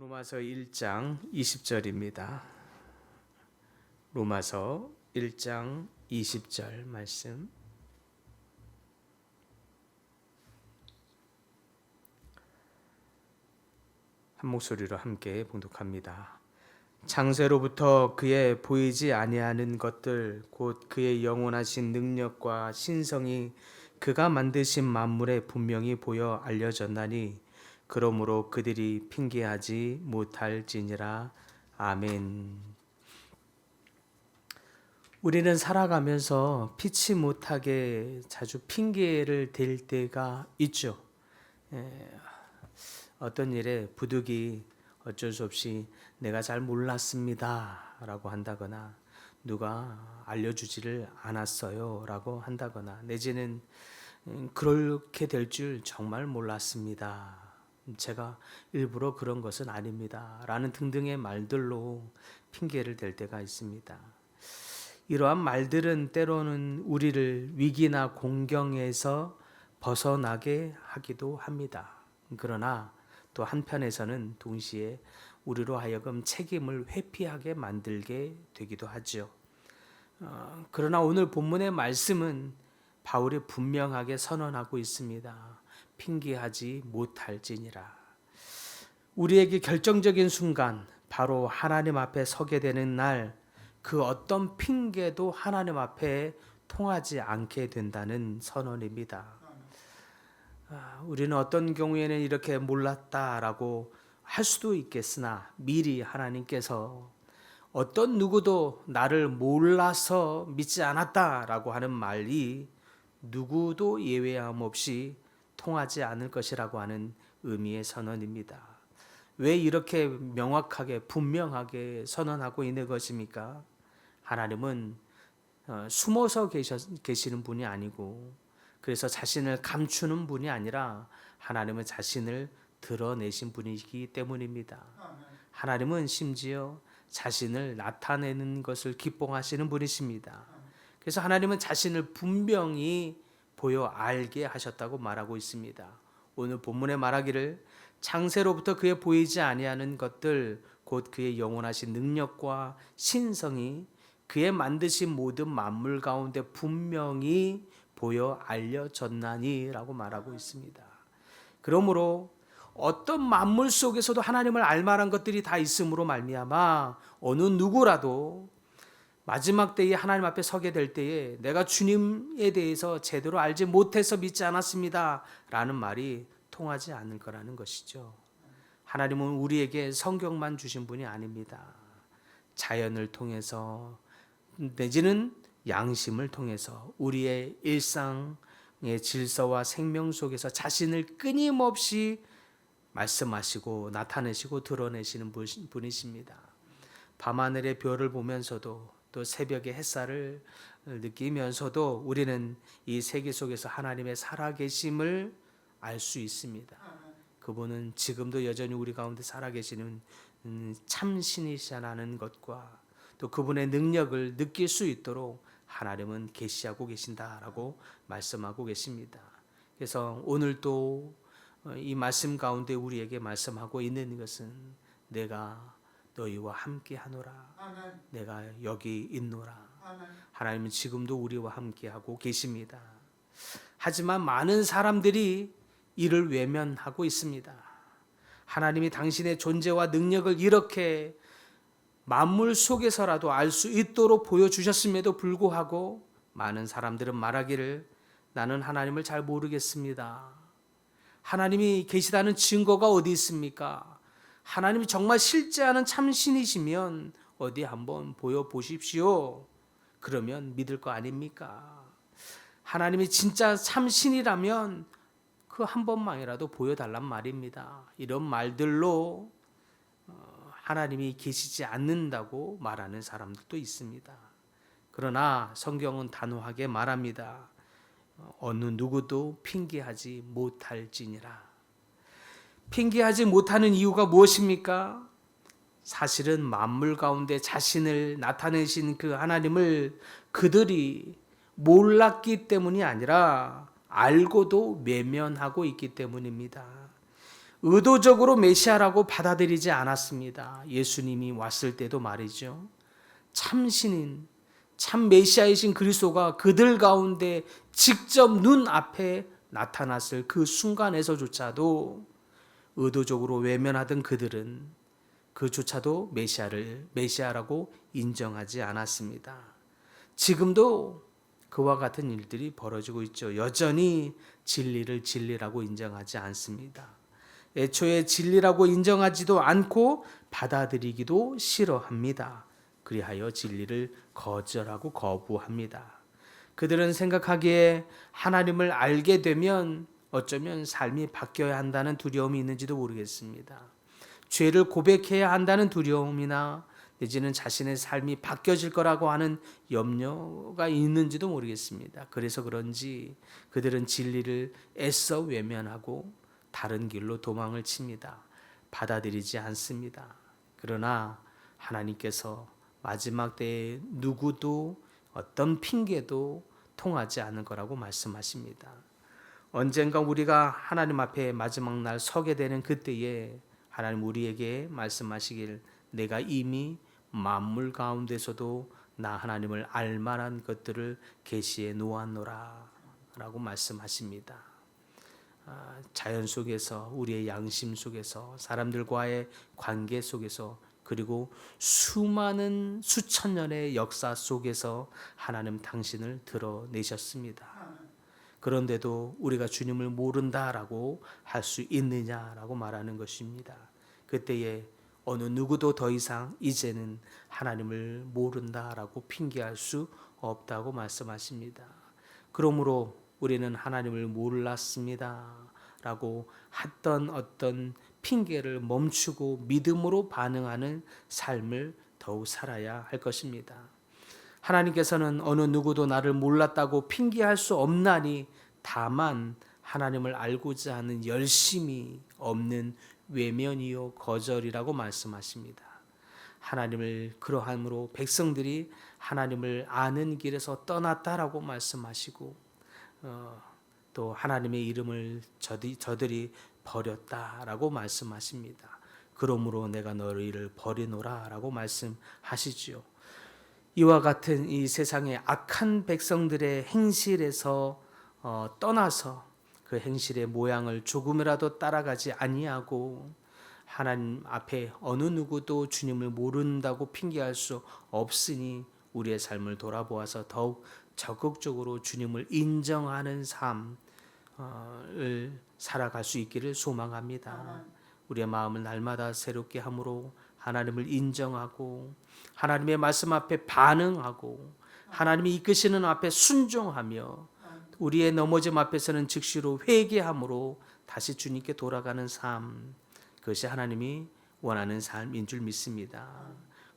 로마서 1장 20절입니다. 로마서 1장 20절 말씀. 한 목소리로 함께 봉독합니다. 창세로부터 그의 보이지 아니하는 것들 곧 그의 영원하신 능력과 신성이 그가 만드신 만물에 분명히 보여 알려졌나니 그러므로 그들이 핑계하지 못할지니라. 아멘. 우리는 살아가면서 피치 못하게 자주 핑계를 댈 때가 있죠. 어떤 일에 부득이 어쩔 수 없이 내가 잘 몰랐습니다 라고 한다거나 누가 알려주지를 않았어요 라고 한다거나 내지는 그렇게 될 줄 정말 몰랐습니다. 제가 일부러 그런 것은 아닙니다 라는 등등의 말들로 핑계를 댈 때가 있습니다. 이러한 말들은 때로는 우리를 위기나 공경에서 벗어나게 하기도 합니다. 그러나 또 한편에서는 동시에 우리로 하여금 책임을 회피하게 만들게 되기도 하죠. 그러나 오늘 본문의 말씀은 바울이 분명하게 선언하고 있습니다. 핑계하지 못할지니라. 우리에게 결정적인 순간 바로 하나님 앞에 서게 되는 날 그 어떤 핑계도 하나님 앞에 통하지 않게 된다는 선언입니다. 우리는 어떤 경우에는 이렇게 몰랐다라고 할 수도 있겠으나 미리 하나님께서 어떤 누구도 나를 몰라서 믿지 않았다라고 하는 말이 누구도 예외함 없이 통하지 않을 것이라고 하는 의미의 선언입니다. 왜 이렇게 명확하게 분명하게 선언하고 있는 것입니까? 하나님은 숨어서 계시는 분이 아니고 그래서 자신을 감추는 분이 아니라 하나님은 자신을 드러내신 분이기 때문입니다. 하나님은 심지어 자신을 나타내는 것을 기뻐하시는 분이십니다. 그래서 하나님은 자신을 분명히 보여 알게 하셨다고 말하고 있습니다. 오늘 본문에 말하기를 창세로부터 그의 보이지 아니하는 것들 곧 그의 영원하신 능력과 신성이 그의 만드신 모든 만물 가운데 분명히 보여 알려졌나니 라고 말하고 있습니다. 그러므로 어떤 만물 속에서도 하나님을 알만한 것들이 다 있음으로 말미암아 어느 누구라도 마지막 때에 하나님 앞에 서게 될 때에 내가 주님에 대해서 제대로 알지 못해서 믿지 않았습니다 라는 말이 통하지 않을 거라는 것이죠. 하나님은 우리에게 성경만 주신 분이 아닙니다. 자연을 통해서 내지는 양심을 통해서 우리의 일상의 질서와 생명 속에서 자신을 끊임없이 말씀하시고 나타내시고 드러내시는 분이십니다. 밤하늘의 별을 보면서도 또 새벽의 햇살을 느끼면서도 우리는 이 세계 속에서 하나님의 살아계심을 알 수 있습니다. 그분은 지금도 여전히 우리 가운데 살아계시는 참신이시라는 것과 또 그분의 능력을 느낄 수 있도록 하나님은 계시하고 계신다라고 말씀하고 계십니다. 그래서 오늘도 이 말씀 가운데 우리에게 말씀하고 있는 것은 내가 너희와 함께 하노라. 아멘. 내가 여기 있노라. 아멘. 하나님은 지금도 우리와 함께 하고 계십니다. 하지만 많은 사람들이 이를 외면하고 있습니다. 하나님이 당신의 존재와 능력을 이렇게 만물 속에서라도 알 수 있도록 보여주셨음에도 불구하고 많은 사람들은 말하기를 나는 하나님을 잘 모르겠습니다. 하나님이 계시다는 증거가 어디 있습니까? 하나님이 정말 실제하는 참신이시면 어디 한번 보여보십시오. 그러면 믿을 거 아닙니까? 하나님이 진짜 참신이라면 그 한 번만이라도 보여달란 말입니다. 이런 말들로 하나님이 계시지 않는다고 말하는 사람들도 있습니다. 그러나 성경은 단호하게 말합니다. 어느 누구도 핑계하지 못할지니라. 핑계하지 못하는 이유가 무엇입니까? 사실은 만물 가운데 자신을 나타내신 그 하나님을 그들이 몰랐기 때문이 아니라 알고도 외면하고 있기 때문입니다. 의도적으로 메시아라고 받아들이지 않았습니다. 예수님이 왔을 때도 말이죠. 참 신인, 참 메시아이신 그리스도가 그들 가운데 직접 눈앞에 나타났을 그 순간에서조차도 의도적으로 외면하던 그들은 그조차도 메시아라고 인정하지 않았습니다. 지금도 그와 같은 일들이 벌어지고 있죠. 여전히 진리를 진리라고 인정하지 않습니다. 애초에 진리라고 인정하지도 않고 받아들이기도 싫어합니다. 그리하여 진리를 거절하고 거부합니다. 그들은 생각하기에 하나님을 알게 되면 어쩌면 삶이 바뀌어야 한다는 두려움이 있는지도 모르겠습니다. 죄를 고백해야 한다는 두려움이나 내지는 자신의 삶이 바뀌어질 거라고 하는 염려가 있는지도 모르겠습니다. 그래서 그런지 그들은 진리를 애써 외면하고 다른 길로 도망을 칩니다. 받아들이지 않습니다. 그러나 하나님께서 마지막 때에 누구도 어떤 핑계도 통하지 않을 거라고 말씀하십니다. 언젠가 우리가 하나님 앞에 마지막 날 서게 되는 그때에 하나님 우리에게 말씀하시길 내가 이미 만물 가운데서도 나 하나님을 알만한 것들을 계시해 놓았노라 라고 말씀하십니다. 자연 속에서 우리의 양심 속에서 사람들과의 관계 속에서 그리고 수많은 수천 년의 역사 속에서 하나님 당신을 드러내셨습니다. 그런데도 우리가 주님을 모른다라고 할 수 있느냐라고 말하는 것입니다. 그때에 어느 누구도 더 이상 이제는 하나님을 모른다라고 핑계할 수 없다고 말씀하십니다. 그러므로 우리는 하나님을 몰랐습니다 라고 했던 어떤 핑계를 멈추고 믿음으로 반응하는 삶을 더욱 살아야 할 것입니다. 하나님께서는 어느 누구도 나를 몰랐다고 핑계할 수 없나니 다만 하나님을 알고자 하는 열심이 없는 외면이요 거절이라고 말씀하십니다. 하나님을 그러함으로 백성들이 하나님을 아는 길에서 떠났다라고 말씀하시고 또 하나님의 이름을 저들이 버렸다라고 말씀하십니다. 그러므로 내가 너희를 버리노라라고 말씀하시지요. 이와 같은 이 세상의 악한 백성들의 행실에서 떠나서 그 행실의 모양을 조금이라도 따라가지 아니하고 하나님 앞에 어느 누구도 주님을 모른다고 핑계할 수 없으니 우리의 삶을 돌아보아서 더욱 적극적으로 주님을 인정하는 삶을 살아갈 수 있기를 소망합니다. 우리의 마음을 날마다 새롭게 함으로 하나님을 인정하고 하나님의 말씀 앞에 반응하고 하나님이 이끄시는 앞에 순종하며 우리의 넘어짐 앞에서는 즉시로 회개함으로 다시 주님께 돌아가는 삶, 그것이 하나님이 원하는 삶인 줄 믿습니다.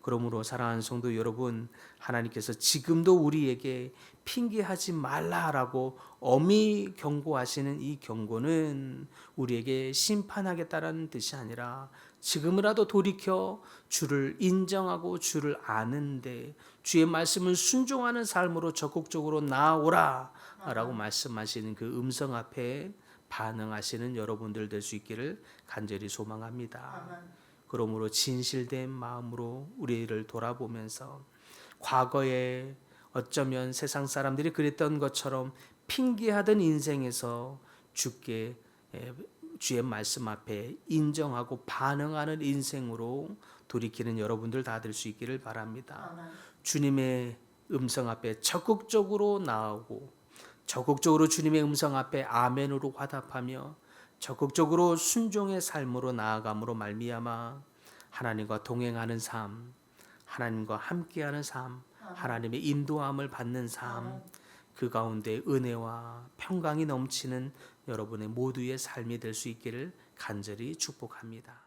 그러므로 사랑하는 성도 여러분, 하나님께서 지금도 우리에게 핑계하지 말라라고 엄히 경고하시는 이 경고는 우리에게 심판하겠다라는 뜻이 아니라 지금이라도 돌이켜 주를 인정하고 주를 아는데 주의 말씀을 순종하는 삶으로 적극적으로 나아오라 라고 말씀하시는 그 음성 앞에 반응하시는 여러분들 될 수 있기를 간절히 소망합니다. 그러므로 진실된 마음으로 우리를 돌아보면서 과거에 어쩌면 세상 사람들이 그랬던 것처럼 핑계하던 인생에서 주의 말씀 앞에 인정하고 반응하는 인생으로 돌이키는 여러분들 다 될 수 있기를 바랍니다. 주님의 음성 앞에 적극적으로 나오고 적극적으로 주님의 음성 앞에 아멘으로 화답하며 적극적으로 순종의 삶으로 나아감으로 말미암아 하나님과 동행하는 삶, 하나님과 함께하는 삶, 하나님의 인도함을 받는 삶, 그 가운데 은혜와 평강이 넘치는 여러분의 모두의 삶이 될 수 있기를 간절히 축복합니다.